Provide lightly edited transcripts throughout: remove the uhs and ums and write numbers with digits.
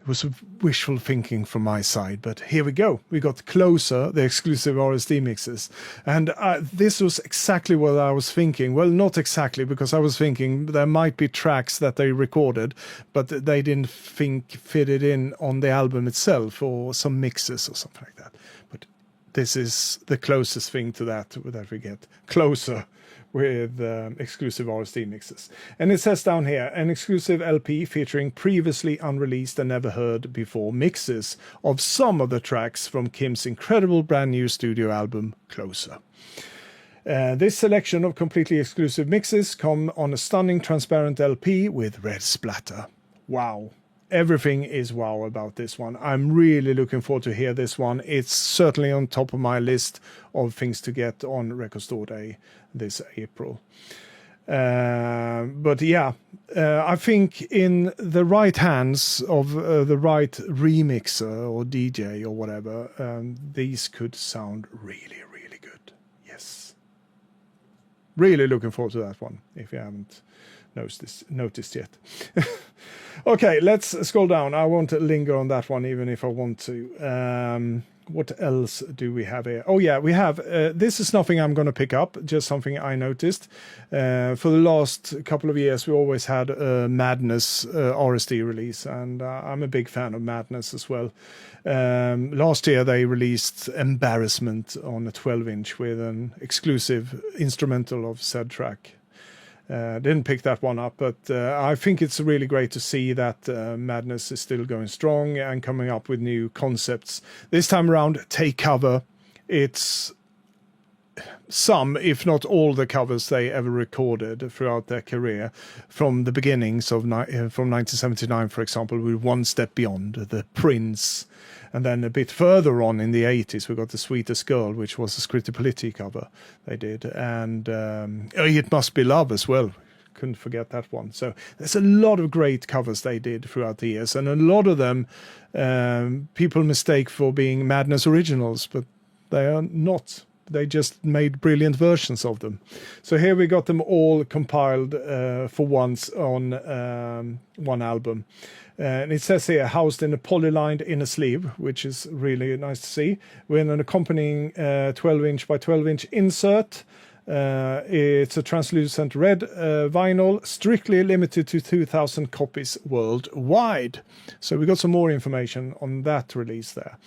It was wishful thinking from my side, but here we go. We got Closer, the exclusive RSD mixes. And this was exactly what I was thinking. Well, not exactly, because I was thinking there might be tracks that they recorded, but they didn't think fit it in on the album itself, or some mixes or something like that. But this is the closest thing to that we get. Closer, with exclusive RSD mixes. And it says down here, an exclusive LP featuring previously unreleased and never heard before mixes of some of the tracks from Kim's incredible brand new studio album, Closer. This selection of completely exclusive mixes come on a stunning transparent LP with red splatter. Wow. Everything is wow about this one. I'm really looking forward to hear this one. It's certainly on top of my list of things to get on Record Store Day this April. But yeah, I think in the right hands of the right remixer or DJ or whatever, these could sound really, really good. Yes. Really looking forward to that one, if you haven't noticed yet. Okay, let's scroll down. I won't linger on that one, even if I want to. What else do we have here? Oh yeah, we have, this is nothing I'm going to pick up, just something I noticed. For the last couple of years, we always had a Madness RSD release, and I'm a big fan of Madness as well. Last year they released Embarrassment on a 12-inch with an exclusive instrumental of said track. Didn't pick that one up, but I think it's really great to see that Madness is still going strong and coming up with new concepts. This time around, Take Cover. It's some, if not all, the covers they ever recorded throughout their career, from the beginnings of from 1979, for example, with One Step Beyond, The Prince. And then a bit further on in the 80s, we got The Sweetest Girl, which was a Scritti Politti cover they did. And It Must Be Love as well. Couldn't forget that one. So there's a lot of great covers they did throughout the years. And a lot of them people mistake for being Madness originals, but they are not. They just made brilliant versions of them. So here we got them all compiled for once on one album. And it says here, housed in a polylined inner sleeve, which is really nice to see, with an accompanying 12-inch by 12-inch insert. It's a translucent red vinyl, strictly limited to 2,000 copies worldwide. So we got some more information on that release there.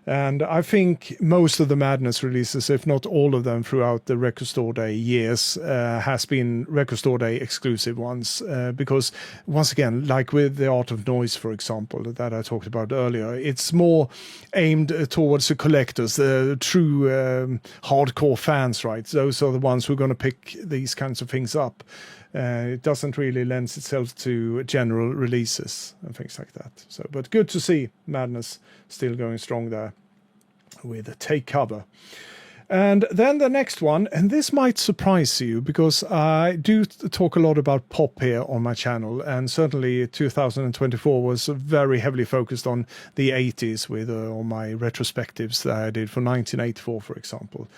And I think most of the Madness releases, if not all of them throughout the Record Store Day years, has been Record Store Day exclusive ones. Because once again, like with The Art of Noise, for example, that I talked about earlier, it's more aimed towards the collectors, the true hardcore fans, right? Those are the ones who are going to pick these kinds of things up. It doesn't really lend itself to general releases and things like that. So, but good to see Madness still going strong there with Take Cover. And then the next one, and this might surprise you because I do talk a lot about pop here on my channel, and certainly 2024 was very heavily focused on the 80s with all my retrospectives that I did for 1984, for example.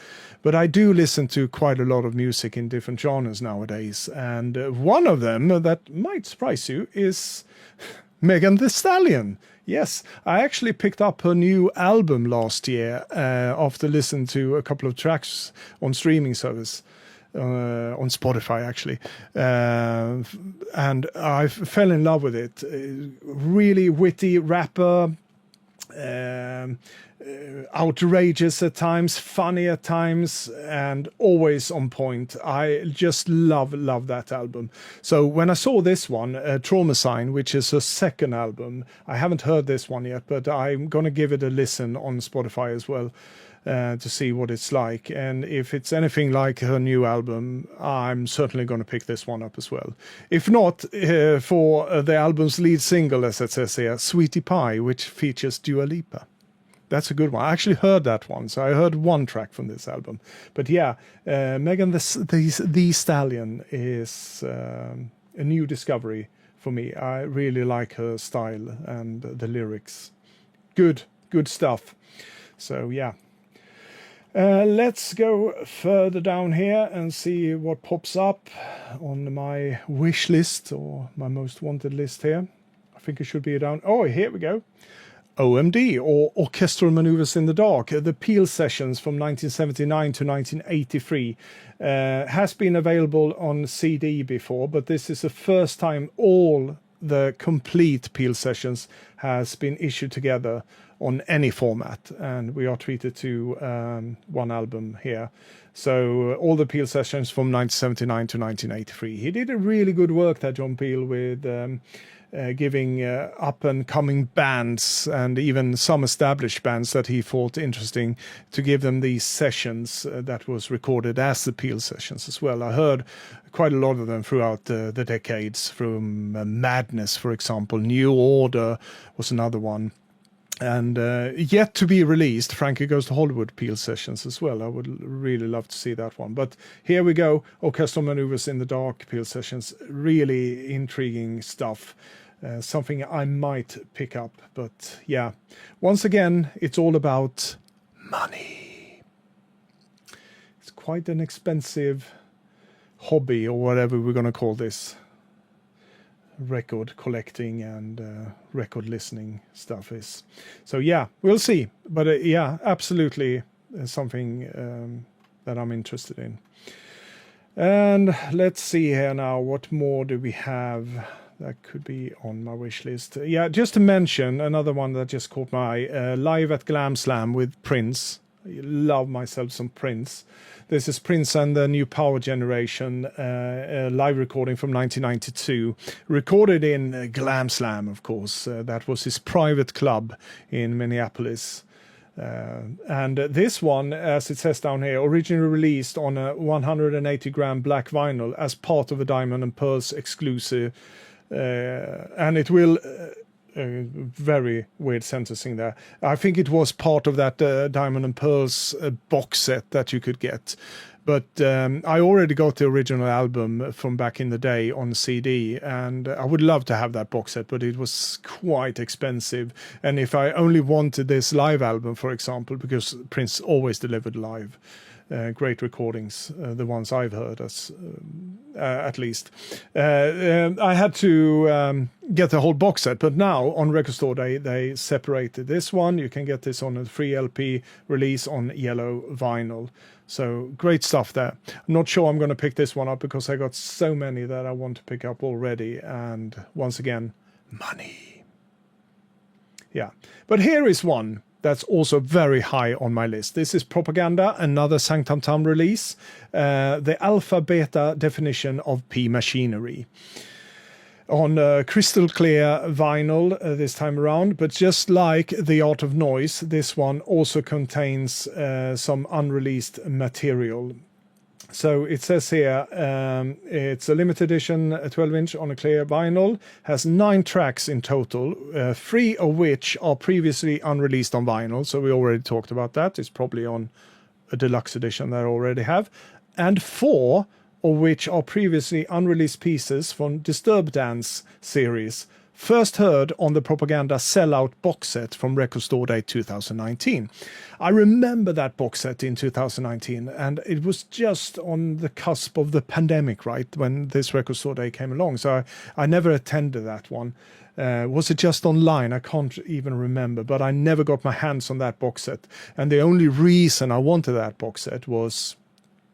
But I do listen to quite a lot of music in different genres nowadays, and one of them that might surprise you is Megan Thee Stallion. Yes, I actually picked up her new album last year after listening to a couple of tracks on streaming service, on Spotify actually. And I fell in love with it. Really witty rapper, outrageous at times, funny at times, and always on point. I just love that album. So when I saw this one, Trauma Sign, which is her second album, I haven't heard this one yet, but I'm gonna give it a listen on Spotify as well, to see what it's like. And if it's anything like her new album, I'm certainly going to pick this one up as well. If not, for the album's lead single, as it says here, Sweetie Pie, which features Dua Lipa. That's a good one. I actually heard that one, so I heard one track from this album. But yeah, Megan Thee Stallion is a new discovery for me. I really like her style and the lyrics. Good stuff. So yeah. Let's go further down here and see what pops up on my wish list or my most wanted list here. I think it should be down. Oh, here we go. OMD, or Orchestral Maneuvers in the Dark, the Peel sessions from 1979 to 1983, has been available on CD before, but this is the first time all the complete Peel sessions has been issued together on any format, and we are treated to one album here. So all the Peel sessions from 1979 to 1983. He did a really good work there, John Peel, with giving up and coming bands and even some established bands that he thought interesting to give them these sessions that was recorded as the Peel sessions as well. I heard quite a lot of them throughout the decades, from Madness, for example. New Order was another one. And yet to be released, Frankie Goes to Hollywood Peel sessions as well. I would really love to see that one. But here we go, Orchestral Maneuvers in the Dark Peel sessions. Really intriguing stuff. Something I might pick up. But yeah, once again, it's all about money. It's quite an expensive hobby, or whatever we're going to call this. Record collecting and record listening stuff is. So yeah, we'll see. But yeah, absolutely something that I'm interested in. And let's see here now, what more do we have that could be on my wish list? Yeah, just to mention another one that just caught my eye, live at Glam Slam with Prince. I love myself some Prince. This is Prince and the New Power Generation, a live recording from 1992, recorded in Glam Slam, of course. That was his private club in Minneapolis. And this one, as it says down here, originally released on a 180-gram black vinyl as part of a Diamond and Pearls exclusive. And it will... very weird sentencing there. I think it was part of that Diamond and Pearls box set that you could get. But I already got the original album from back in the day on CD, and I would love to have that box set, but it was quite expensive. And if I only wanted this live album, for example, because Prince always delivered live, great recordings, the ones I've heard, at least. I had to get the whole box set, but now on Record Store they separated this one. You can get this on a free LP release on yellow vinyl. So great stuff there. I'm not sure I'm going to pick this one up because I got so many that I want to pick up already. And once again, money. Yeah, but here is one that's also very high on my list. This is Propaganda, another Sanctum Tam release, the alpha beta definition of P Machinery. On crystal clear vinyl this time around, but just like The Art of Noise, this one also contains some unreleased material. So it says here, it's a limited edition 12-inch on a clear vinyl, has 9 tracks in total, 3 of which are previously unreleased on vinyl, so we already talked about that. It's probably on a deluxe edition that I already have, and 4 of which are previously unreleased pieces from Disturbed Dance series, first heard on the Propaganda Sellout box set from Record Store Day 2019. I remember that box set in 2019, and it was just on the cusp of the pandemic, right, when this Record Store Day came along, so I never attended that one. Was it just online? I can't even remember, but I never got my hands on that box set, and the only reason I wanted that box set was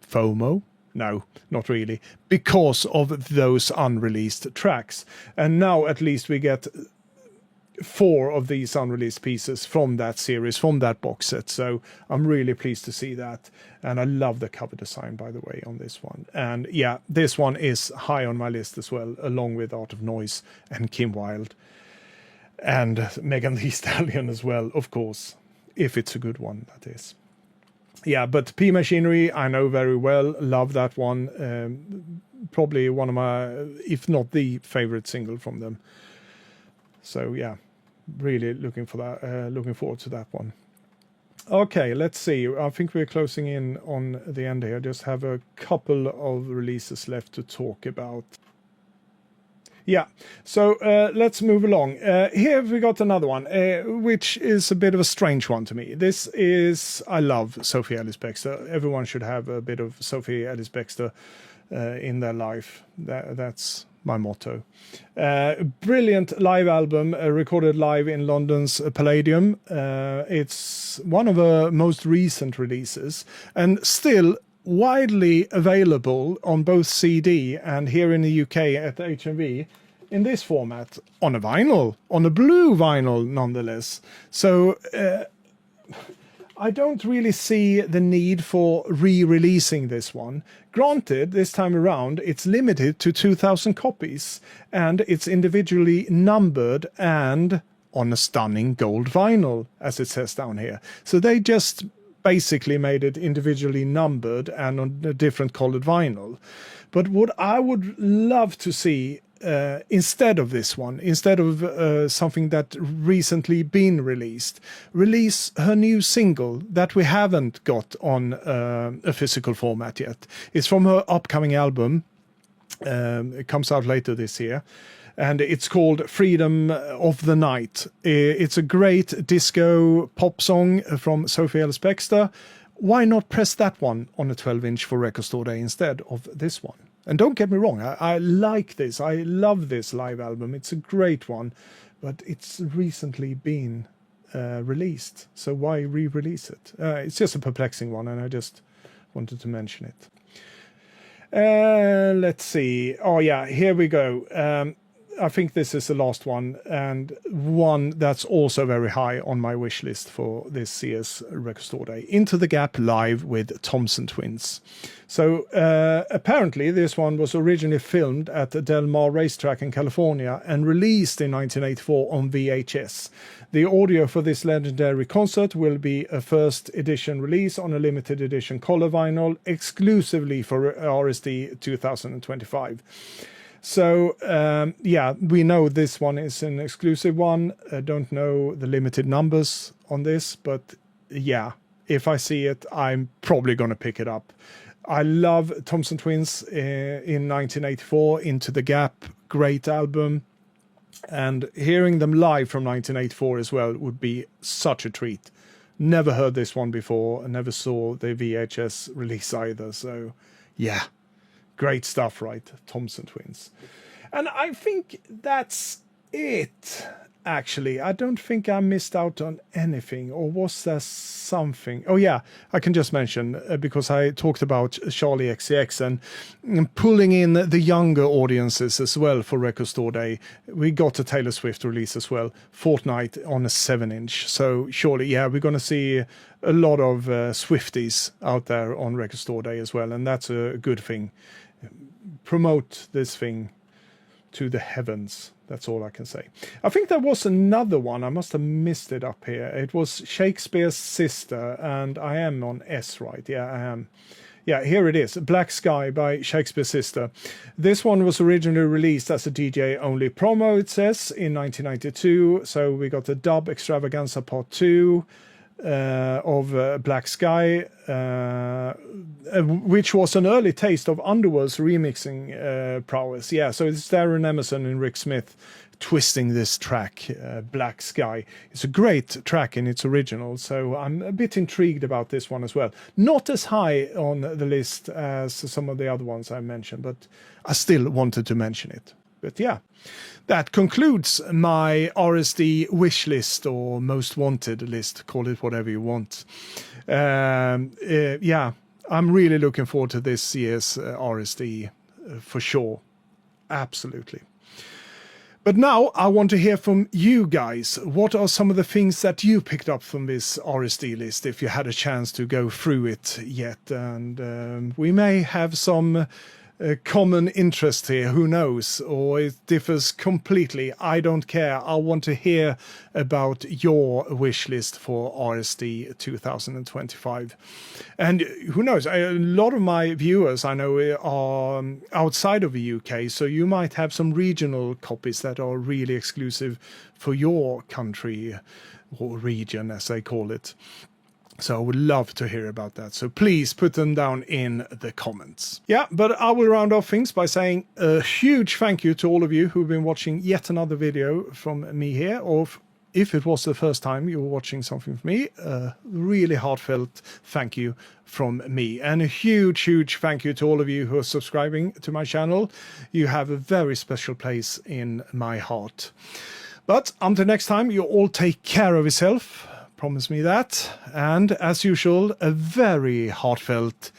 FOMO. No, not really, because of those unreleased tracks. And now at least we get 4 of these unreleased pieces from that series, from that box set. So I'm really pleased to see that. And I love the cover design, by the way, on this one. And yeah, this one is high on my list as well, along with Art of Noise and Kim Wilde. And Megan Thee Stallion as well, of course, if it's a good one, that is. Yeah, but P Machinery, I know very well. Love that one. Probably one of my, if not the favorite single from them. So yeah, really looking for that. Looking forward to that one. Okay, let's see. I think we're closing in on the end here. Just have a couple of releases left to talk about. Yeah, so let's move along. Here we got another one, which is a bit of a strange one to me. This is, I love Sophie Ellis-Bextor. Everyone should have a bit of Sophie Ellis-Bextor in their life. That's my motto. Brilliant live album, recorded live in London's Palladium. It's one of her most recent releases, and still widely available on both CD and here in the UK at HMV in this format, on a vinyl, on a blue vinyl nonetheless. So I don't really see the need for re-releasing this one. Granted, this time around, it's limited to 2,000 copies, and it's individually numbered and on a stunning gold vinyl, as it says down here. So they just basically made it individually numbered and on a different colored vinyl. But what I would love to see instead of this one, instead of something that recently been released, release her new single that we haven't got on a physical format yet. It's from her upcoming album. It comes out later this year, and it's called Freedom of the Night. It's a great disco pop song from Sophie Ellis-Bextor. Why not press that one on a 12-inch for Record Store Day instead of this one? And don't get me wrong, I like this. I love this live album. It's a great one, but it's recently been released. So why re-release it? It's just a perplexing one, and I just wanted to mention it. Let's see. Oh, yeah, here we go. I think this is the last one, and one that's also very high on my wish list for this year's Record Store Day. Into the Gap live with Thompson Twins. So apparently this one was originally filmed at the Del Mar Racetrack in California and released in 1984 on VHS. The audio for this legendary concert will be a first edition release on a limited edition color vinyl exclusively for RSD 2025. So, yeah, we know this one is an exclusive one. I don't know the limited numbers on this, but yeah, if I see it, I'm probably going to pick it up. I love Thompson Twins in 1984, Into the Gap, great album. And hearing them live from 1984 as well would be such a treat. Never heard this one before, and never saw the VHS release either. So, yeah. Great stuff, right? Thompson Twins. And I think that's it, actually. I don't think I missed out on anything. Or was there something? Oh, yeah. I can just mention, because I talked about Charli XCX and pulling in the younger audiences as well for Record Store Day. We got a Taylor Swift release as well. Fortnite on a 7-inch. So surely, yeah, we're going to see a lot of Swifties out there on Record Store Day as well. And that's a good thing. Promote this thing to the heavens. That's all I can say. I think there was another one. I must have missed it up here. It was Shakespeare's Sister, and I am on S, right? Yeah, I am. Yeah, here it is. Black Sky by Shakespeare's Sister. This one was originally released as a DJ-only promo, it says, in 1992. So we got the Dub Extravaganza Part 2 of Black Sky, which was an early taste of Underworld's remixing prowess. Yeah, so it's Darren Emerson and Rick Smith twisting this track, Black Sky. It's a great track in its original, so I'm a bit intrigued about this one as well. Not as high on the list as some of the other ones I mentioned, but I still wanted to mention it. But yeah, that concludes my RSD wish list or most wanted list. Call it whatever you want. Yeah, I'm really looking forward to this year's RSD for sure. Absolutely. But now I want to hear from you guys. What are some of the things that you picked up from this RSD list, if you had a chance to go through it yet? And we may have some common interest here, who knows, or it differs completely. I don't care. I want to hear about your wish list for RSD 2025. And who knows, a lot of my viewers I know are outside of the UK, so you might have some regional copies that are really exclusive for your country or region, as they call it. So I would love to hear about that. So please put them down in the comments. Yeah, but I will round off things by saying a huge thank you to all of you who've been watching yet another video from me here, or if it was the first time you were watching something from me, a really heartfelt thank you from me. And a huge thank you to all of you who are subscribing to my channel. You have a very special place in my heart. But until next time, you all take care of yourself. Promise me that. And as usual, a very heartfelt